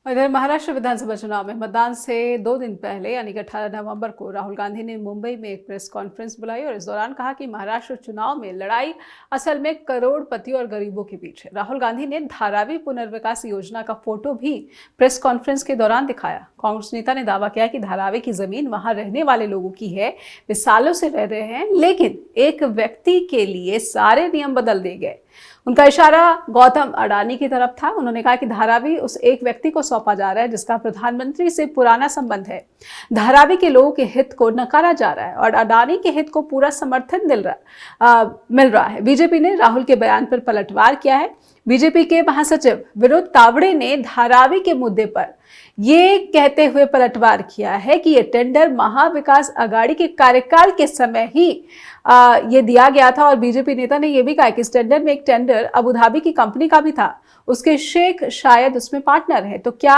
इधर महाराष्ट्र विधानसभा चुनाव में मतदान से 2 दिन पहले यानी कि 18 नवंबर को राहुल गांधी ने मुंबई में एक प्रेस कॉन्फ्रेंस बुलाई और इस दौरान कहा कि महाराष्ट्र चुनाव में लड़ाई असल में करोड़पति और गरीबों के बीच है। राहुल गांधी ने धारावी पुनर्विकास योजना का फोटो भी प्रेस कॉन्फ्रेंस के दौरान दिखाया। कांग्रेस नेता ने दावा किया कि धारावी की जमीन वहां रहने वाले लोगों की है, वे सालों से रह रहे हैं, लेकिन एक व्यक्ति के लिए सारे नियम बदल दिए गए। उनका इशारा गौतम अडानी की तरफ था। उन्होंने कहा कि धारावी उस एक व्यक्ति को सौंपा जा रहा है जिसका प्रधानमंत्री से पुराना संबंध है। धारावी के लोगों के हित को नकारा जा रहा है और अडानी के हित को पूरा समर्थन मिल रहा है। बीजेपी ने राहुल के बयान पर पलटवार किया है। बीजेपी के महासचिव विनोद तावड़े ने धारावी के मुद्दे पर ये कहते हुए पलटवार किया है कि ये टेंडर महाविकास आघाड़ी के कार्यकाल के समय ही ये दिया गया था और बीजेपी नेता ने यह भी कहा कि इस टेंडर में एक टेंडर अबू धाबी की कंपनी का भी था, उसके शेख शायद उसमें पार्टनर है। तो क्या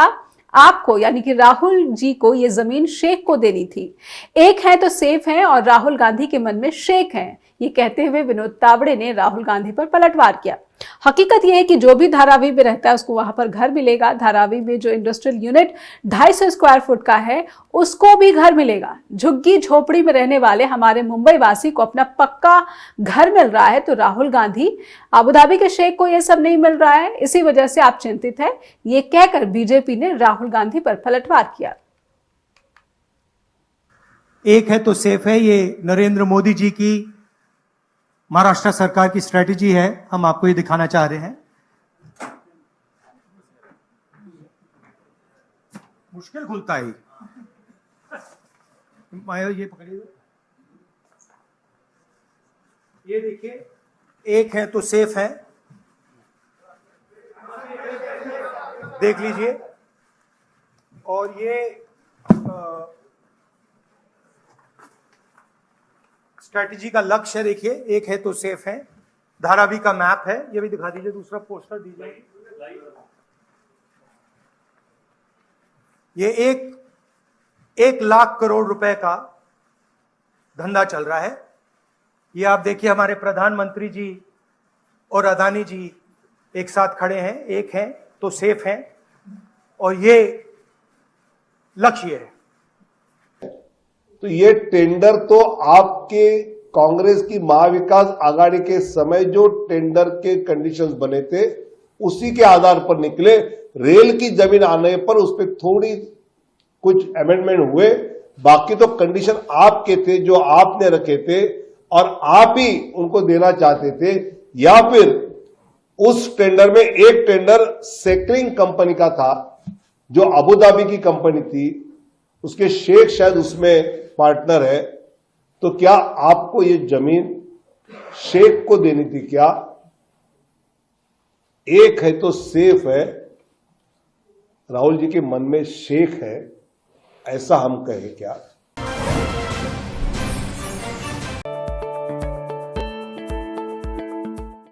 आपको यानी कि राहुल जी को ये जमीन शेख को देनी थी? एक है तो सेफ है और राहुल गांधी के मन में शेख है, ये कहते हुए विनोद तावड़े ने राहुल गांधी पर पलटवार किया। हकीकत यह है कि जो भी धारावी में रहता है उसको वहां पर घर मिलेगा। धारावी में जो इंडस्ट्रियल यूनिट 250 स्क्वायर फुट का है उसको भी घर मिलेगा। झुग्गी झोपड़ी में रहने वाले हमारे मुंबई वासी को अपना पक्का घर मिल रहा है, तो राहुल गांधी अबू धाबी के शेख को यह सब नहीं मिल रहा है, इसी वजह से आप चिंतित है, ये कहकर बीजेपी ने राहुल गांधी पर पलटवार किया। एक है तो सेफ है, ये नरेंद्र मोदी जी की महाराष्ट्र सरकार की स्ट्रेटेजी है, हम आपको ये दिखाना चाह रहे हैं। मुश्किल खुलता है ये पकड़िए, ये देखिए, एक है तो सेफ है, देख लीजिए। और ये स्ट्रैटेजी का लक्ष्य देखिए, एक है तो सेफ है, धारावी का मैप है, ये भी दिखा दीजिए, दूसरा पोस्टर दीजिए। ये 1 लाख करोड़ रुपए का धंधा चल रहा है। ये आप देखिए, हमारे प्रधानमंत्री जी और अडानी जी एक साथ खड़े हैं, एक है तो सेफ है और ये लक्ष्य है। तो ये टेंडर तो आपके कांग्रेस की महाविकास आघाड़ी के समय जो टेंडर के कंडीशंस बने थे उसी के आधार पर निकले। रेल की जमीन आने पर उस पर थोड़ी कुछ अमेंडमेंट हुए, बाकी तो कंडीशन आपके थे जो आपने रखे थे और आप ही उनको देना चाहते थे। या फिर उस टेंडर में एक टेंडर सेक्रिंग कंपनी का था जो अबू धाबी की कंपनी थी, उसके शेख शायद उसमें पार्टनर है। तो क्या आपको ये जमीन शेख को देनी थी क्या? एक है तो सेफ है, राहुल जी के मन में शेख है, ऐसा हम कहें क्या?